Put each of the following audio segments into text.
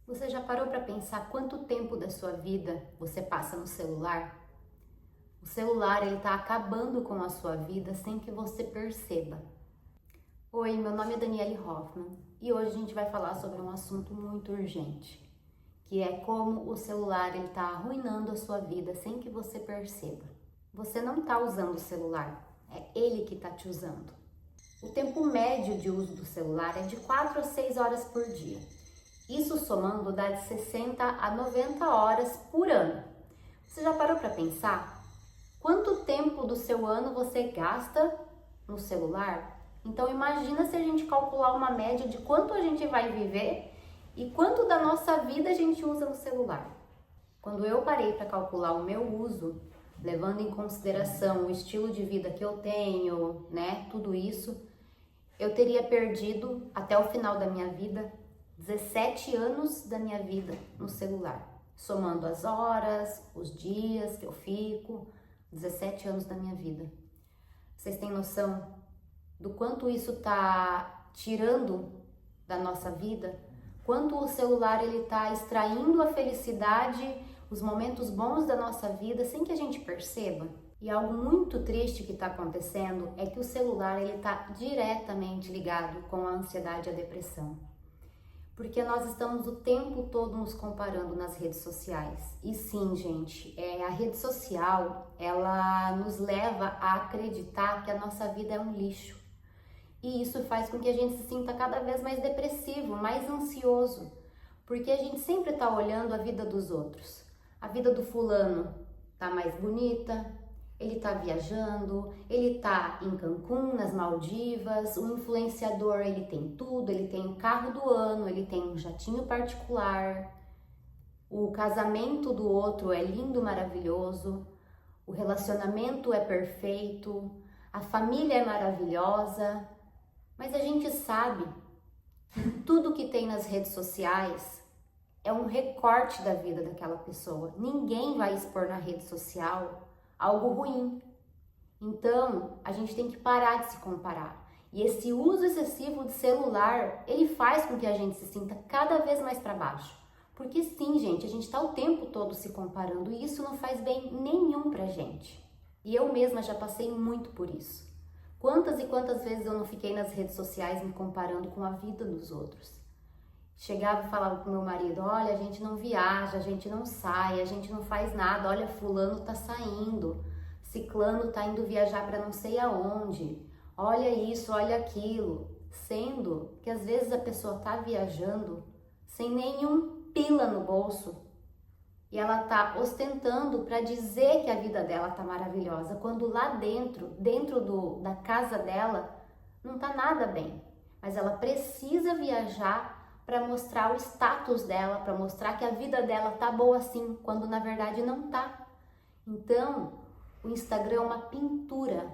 Você já parou para pensar quanto tempo da sua vida você passa no celular? O celular ele está acabando com a sua vida sem que você perceba. Oi, meu nome é Daniele Hoffman e hoje a gente vai falar sobre um assunto muito urgente, que é como o celular ele está arruinando a sua vida sem que você perceba. Você não está usando o celular, é ele que está te usando. O tempo médio de uso do celular é de 4 a 6 horas por dia. Isso somando dá de 60 a 90 horas por ano. Você já parou para pensar? Quanto tempo do seu ano você gasta no celular? Então imagina se a gente calcular uma média de quanto a gente vai viver e quanto da nossa vida a gente usa no celular. Quando eu parei para calcular o meu uso, levando em consideração o estilo de vida que eu tenho, tudo isso, eu teria perdido até o final da minha vida 17 anos da minha vida no celular, somando as horas, os dias que eu fico, 17 anos da minha vida. Vocês têm noção do quanto isso tá tirando da nossa vida? Quanto o celular ele tá extraindo a felicidade, os momentos bons da nossa vida sem que a gente perceba? E algo muito triste que está acontecendo é que o celular ele está diretamente ligado com a ansiedade e a depressão. Porque nós estamos o tempo todo nos comparando nas redes sociais. E sim, gente, a rede social, ela nos leva a acreditar que a nossa vida é um lixo. E isso faz com que a gente se sinta cada vez mais depressivo, mais ansioso. Porque a gente sempre está olhando a vida dos outros. A vida do fulano tá mais bonita, ele tá viajando, ele tá em Cancún, nas Maldivas, o influenciador ele tem tudo, ele tem o carro do ano, ele tem um jatinho particular, o casamento do outro é lindo, maravilhoso, o relacionamento é perfeito, a família é maravilhosa, mas a gente sabe que tudo que tem nas redes sociais é um recorte da vida daquela pessoa. Ninguém vai expor na rede social algo ruim. Então, a gente tem que parar de se comparar. E esse uso excessivo de celular, ele faz com que a gente se sinta cada vez mais para baixo. Porque sim, gente, a gente está o tempo todo se comparando e isso não faz bem nenhum pra gente. E eu mesma já passei muito por isso. Quantas e quantas vezes eu não fiquei nas redes sociais me comparando com a vida dos outros? Chegava e falava pro meu marido, olha, a gente não viaja, a gente não sai, a gente não faz nada, olha, fulano tá saindo, ciclano tá indo viajar para não sei aonde, olha isso, olha aquilo, sendo que às vezes a pessoa tá viajando sem nenhum pila no bolso e ela tá ostentando para dizer que a vida dela tá maravilhosa, quando lá dentro da casa dela, não tá nada bem, mas ela precisa viajar para mostrar o status dela, para mostrar que a vida dela tá boa assim, quando na verdade não tá. Então, o Instagram é uma pintura.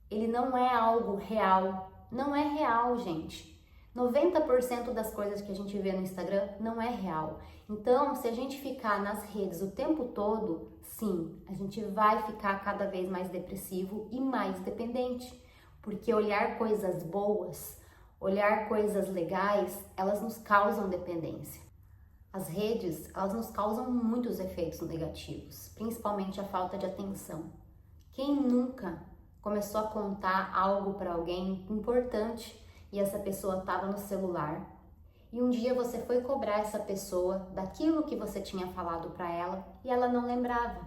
Ele não é algo real. Não é real, gente. 90% das coisas que a gente vê no Instagram não é real. Então, se a gente ficar nas redes o tempo todo, sim, a gente vai ficar cada vez mais depressivo e mais dependente. Porque olhar coisas boas, olhar coisas legais, elas nos causam dependência. As redes, elas nos causam muitos efeitos negativos, principalmente a falta de atenção. Quem nunca começou a contar algo para alguém importante e essa pessoa estava no celular e um dia você foi cobrar essa pessoa daquilo que você tinha falado para ela e ela não lembrava?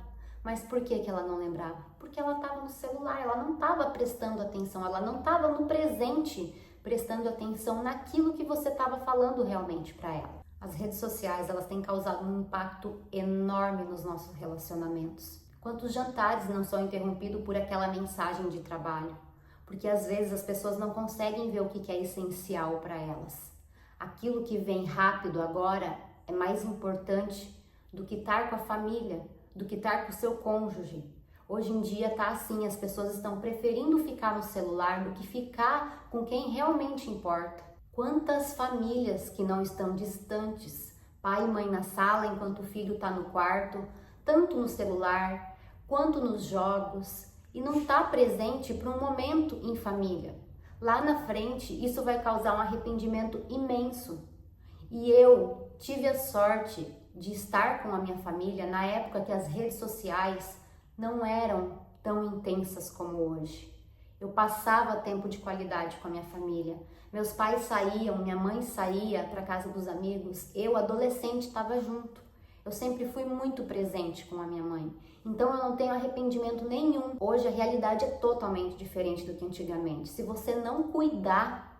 Mas por que ela não lembrava? Porque ela estava no celular, ela não estava prestando atenção, ela não estava no presente, prestando atenção naquilo que você estava falando realmente para ela. As redes sociais, elas têm causado um impacto enorme nos nossos relacionamentos. Quantos jantares não são interrompidos por aquela mensagem de trabalho? Porque às vezes as pessoas não conseguem ver o que é essencial para elas. Aquilo que vem rápido agora é mais importante do que estar com a família, do que estar com o seu cônjuge. Hoje em dia tá assim, as pessoas estão preferindo ficar no celular do que ficar com quem realmente importa. Quantas famílias que não estão distantes, pai e mãe na sala enquanto o filho tá no quarto, tanto no celular quanto nos jogos, e não tá presente para um momento em família. Lá na frente, isso vai causar um arrependimento imenso. E eu tive a sorte de estar com a minha família na época que as redes sociais não eram tão intensas como hoje. Eu passava tempo de qualidade com a minha família. Meus pais saíam, minha mãe saía para casa dos amigos, eu, adolescente, estava junto. Eu sempre fui muito presente com a minha mãe. Então eu não tenho arrependimento nenhum. Hoje a realidade é totalmente diferente do que antigamente. Se você não cuidar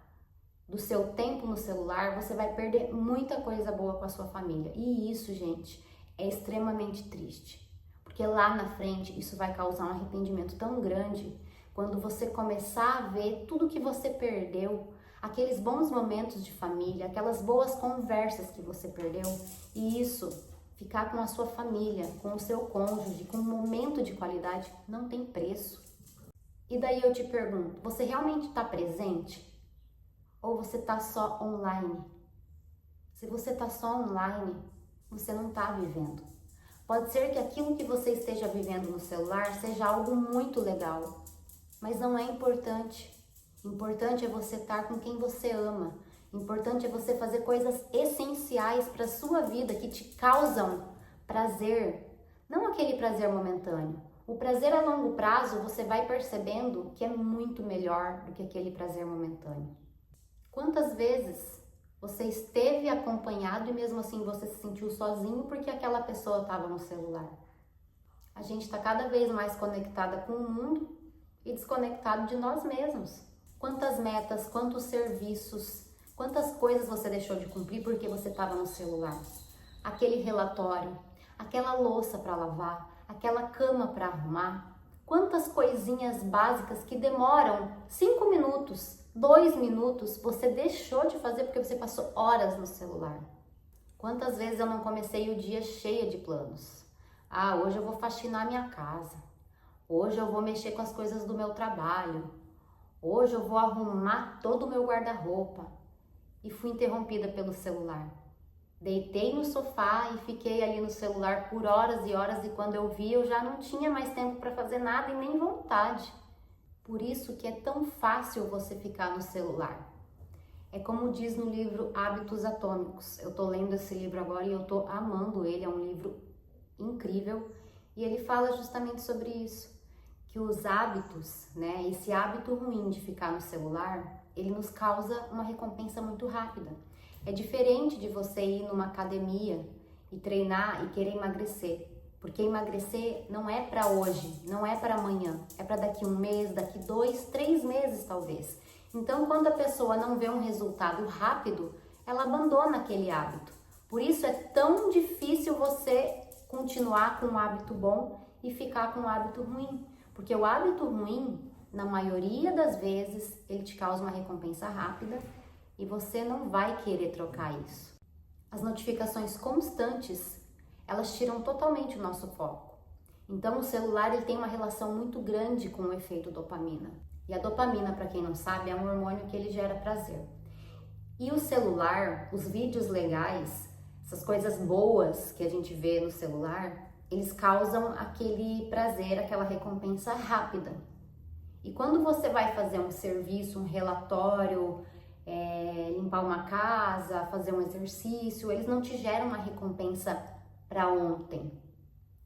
do seu tempo no celular, você vai perder muita coisa boa com a sua família. E isso, gente, é extremamente triste. Porque lá na frente isso vai causar um arrependimento tão grande quando você começar a ver tudo que você perdeu, aqueles bons momentos de família, aquelas boas conversas que você perdeu, e isso, ficar com a sua família, com o seu cônjuge, com um momento de qualidade, não tem preço. E daí eu te pergunto, você realmente está presente? Ou você está só online? Se você está só online, você não está vivendo. Pode ser que aquilo que você esteja vivendo no celular seja algo muito legal, mas não é importante. Importante é você estar com quem você ama. Importante é você fazer coisas essenciais para a sua vida que te causam prazer. Não aquele prazer momentâneo. O prazer a longo prazo você vai percebendo que é muito melhor do que aquele prazer momentâneo. Quantas vezes você esteve acompanhado e mesmo assim você se sentiu sozinho porque aquela pessoa estava no celular? A gente está cada vez mais conectada com o mundo e desconectado de nós mesmos. Quantas metas, quantos serviços, quantas coisas você deixou de cumprir porque você estava no celular? Aquele relatório, aquela louça para lavar, aquela cama para arrumar. Quantas coisinhas básicas que demoram 5 minutos, 2 minutos, você deixou de fazer porque você passou horas no celular. Quantas vezes eu não comecei o dia cheia de planos? Ah, hoje eu vou faxinar minha casa. Hoje eu vou mexer com as coisas do meu trabalho. Hoje eu vou arrumar todo o meu guarda-roupa. E fui interrompida pelo celular. Deitei no sofá e fiquei ali no celular por horas e horas e quando eu vi eu já não tinha mais tempo para fazer nada e nem vontade. Por isso que é tão fácil você ficar no celular. É como diz no livro Hábitos Atômicos. Eu tô lendo esse livro agora e eu tô amando ele, é um livro incrível. E ele fala justamente sobre isso, que os hábitos, né, esse hábito ruim de ficar no celular, ele nos causa uma recompensa muito rápida. É diferente de você ir numa academia e treinar e querer emagrecer. Porque emagrecer não é para hoje, não é para amanhã, é para daqui 1 mês, daqui 2, 3 meses talvez. Então, quando a pessoa não vê um resultado rápido, ela abandona aquele hábito. Por isso é tão difícil você continuar com um hábito bom e ficar com um hábito ruim. Porque o hábito ruim, na maioria das vezes, ele te causa uma recompensa rápida e você não vai querer trocar isso. As notificações constantes, elas tiram totalmente o nosso foco. Então o celular ele tem uma relação muito grande com o efeito dopamina. E a dopamina, para quem não sabe, é um hormônio que ele gera prazer. E o celular, os vídeos legais, essas coisas boas que a gente vê no celular, eles causam aquele prazer, aquela recompensa rápida. E quando você vai fazer um serviço, um relatório, limpar uma casa, fazer um exercício, eles não te geram uma recompensa para ontem.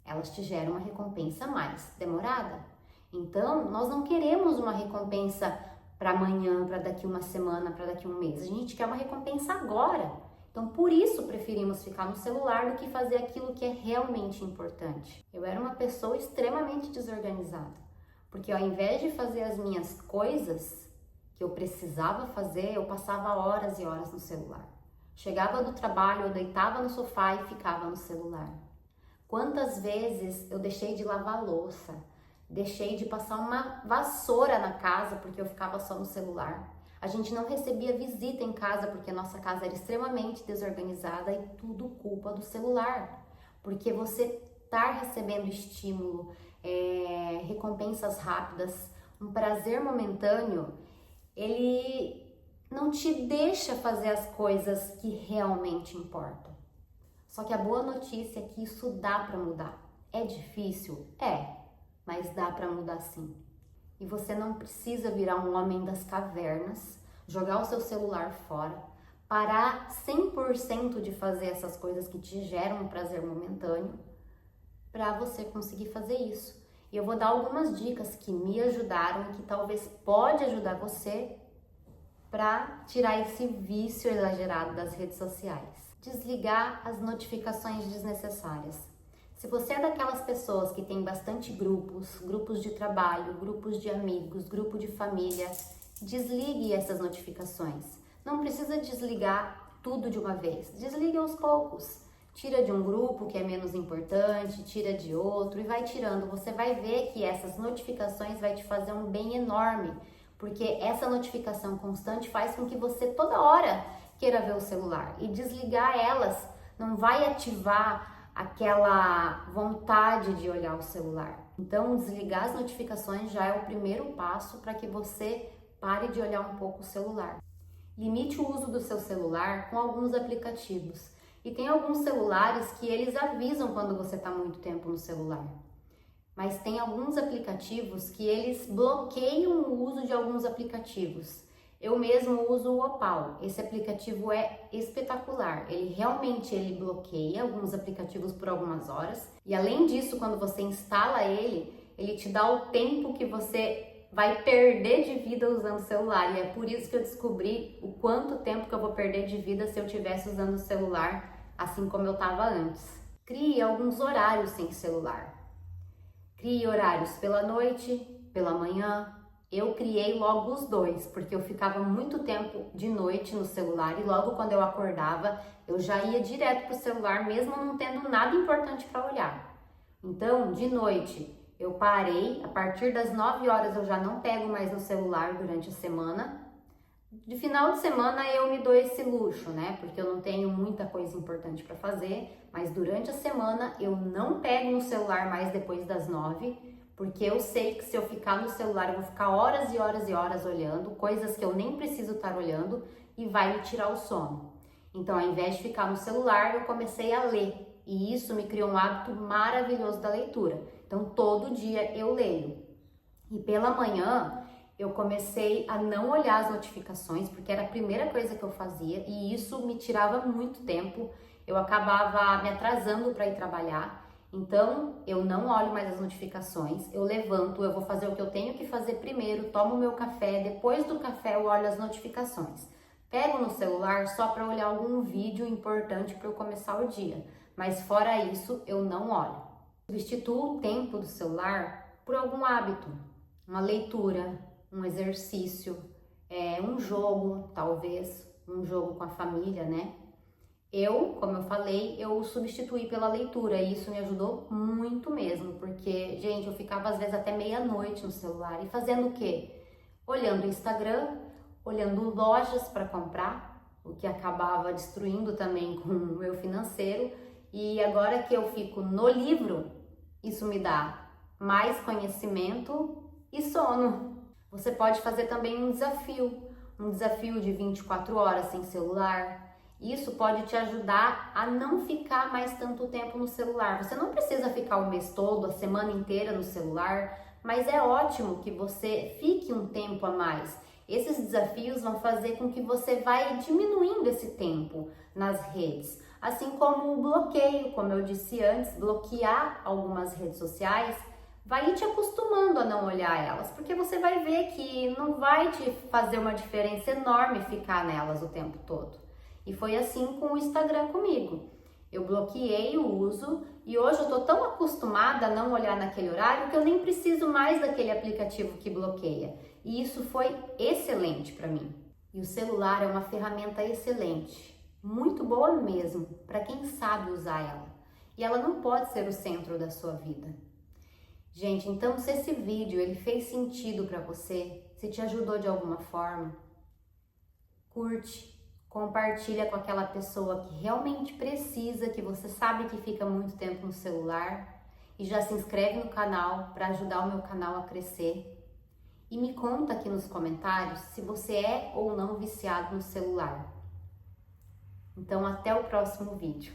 Elas te geram uma recompensa mais demorada. Então, nós não queremos uma recompensa para amanhã, para daqui 1 semana, para daqui 1 mês. A gente quer uma recompensa agora. Então, por isso preferimos ficar no celular do que fazer aquilo que é realmente importante. Eu era uma pessoa extremamente desorganizada, porque ao invés de fazer as minhas coisas que eu precisava fazer, eu passava horas e horas no celular. Chegava do trabalho, eu deitava no sofá e ficava no celular. Quantas vezes eu deixei de lavar louça, deixei de passar uma vassoura na casa porque eu ficava só no celular. A gente não recebia visita em casa porque a nossa casa era extremamente desorganizada e tudo culpa do celular. Porque você tá recebendo estímulo, recompensas rápidas, um prazer momentâneo, ele não te deixa fazer as coisas que realmente importam. Só que a boa notícia é que isso dá para mudar. É difícil? É, mas dá para mudar sim. E você não precisa virar um homem das cavernas, jogar o seu celular fora, parar 100% de fazer essas coisas que te geram um prazer momentâneo para você conseguir fazer isso. E eu vou dar algumas dicas que me ajudaram e que talvez pode ajudar você para tirar esse vício exagerado das redes sociais. Desligar as notificações desnecessárias. Se você é daquelas pessoas que tem bastante grupos de trabalho, grupos de amigos, grupo de família, desligue essas notificações. Não precisa desligar tudo de uma vez, desligue aos poucos. Tira de um grupo que é menos importante, tira de outro e vai tirando. Você vai ver que essas notificações vai te fazer um bem enorme, porque essa notificação constante faz com que você toda hora queira ver o celular. E desligar elas não vai ativar aquela vontade de olhar o celular. Então, desligar as notificações já é o primeiro passo para que você pare de olhar um pouco o celular. Limite o uso do seu celular com alguns aplicativos. E tem alguns celulares que eles avisam quando você está muito tempo no celular. Mas tem alguns aplicativos que eles bloqueiam o uso de alguns aplicativos. Eu mesmo uso o Opal. Esse aplicativo é espetacular. Ele bloqueia alguns aplicativos por algumas horas. E além disso, quando você instala ele te dá o tempo que você vai perder de vida usando o celular. E é por isso que eu descobri o quanto tempo que eu vou perder de vida se eu estivesse usando o celular assim como eu estava antes. Crie alguns horários sem celular. Crie horários pela noite, pela manhã. Eu criei logo os dois, porque eu ficava muito tempo de noite no celular e logo quando eu acordava, eu já ia direto pro celular, mesmo não tendo nada importante para olhar. Então, de noite, eu parei, a partir das 9 horas eu já não pego mais no celular durante a semana. De final de semana eu me dou esse luxo, né? Porque eu não tenho muita coisa importante para fazer, mas durante a semana eu não pego no celular mais depois das 9, porque eu sei que se eu ficar no celular eu vou ficar horas e horas e horas olhando, coisas que eu nem preciso estar olhando e vai me tirar o sono. Então, ao invés de ficar no celular, eu comecei a ler e isso me criou um hábito maravilhoso da leitura. Então, todo dia eu leio. E pela manhã, eu comecei a não olhar as notificações, porque era a primeira coisa que eu fazia e isso me tirava muito tempo. Eu acabava me atrasando para ir trabalhar. Então, eu não olho mais as notificações, eu levanto, eu vou fazer o que eu tenho que fazer primeiro, tomo meu café, depois do café eu olho as notificações. Pego no celular só para olhar algum vídeo importante para eu começar o dia, mas fora isso, eu não olho. Substituo o tempo do celular por algum hábito, uma leitura, um exercício, um jogo, talvez, um jogo com a família, né? Como eu falei, eu substituí pela leitura e isso me ajudou muito mesmo, porque, gente, eu ficava às vezes até meia-noite no celular e fazendo o quê? Olhando o Instagram, olhando lojas para comprar, o que acabava destruindo também com o meu financeiro. E agora que eu fico no livro, isso me dá mais conhecimento e sono. Você pode fazer também um desafio de 24 horas sem celular. Isso pode te ajudar a não ficar mais tanto tempo no celular. Você não precisa ficar o mês todo, a semana inteira no celular, mas é ótimo que você fique um tempo a mais. Esses desafios vão fazer com que você vai diminuindo esse tempo nas redes. Assim como o bloqueio, como eu disse antes, bloquear algumas redes sociais vai te acostumando a não olhar elas, porque você vai ver que não vai te fazer uma diferença enorme ficar nelas o tempo todo. E foi assim com o Instagram comigo. Eu bloqueei o uso e hoje eu tô tão acostumada a não olhar naquele horário que eu nem preciso mais daquele aplicativo que bloqueia. E isso foi excelente para mim. E o celular é uma ferramenta excelente, muito boa mesmo, para quem sabe usar ela. E ela não pode ser o centro da sua vida. Gente, então se esse vídeo ele fez sentido para você, se te ajudou de alguma forma, curte. Compartilha com aquela pessoa que realmente precisa, que você sabe que fica muito tempo no celular e já se inscreve no canal para ajudar o meu canal a crescer. E me conta aqui nos comentários se você é ou não viciado no celular. Então até o próximo vídeo.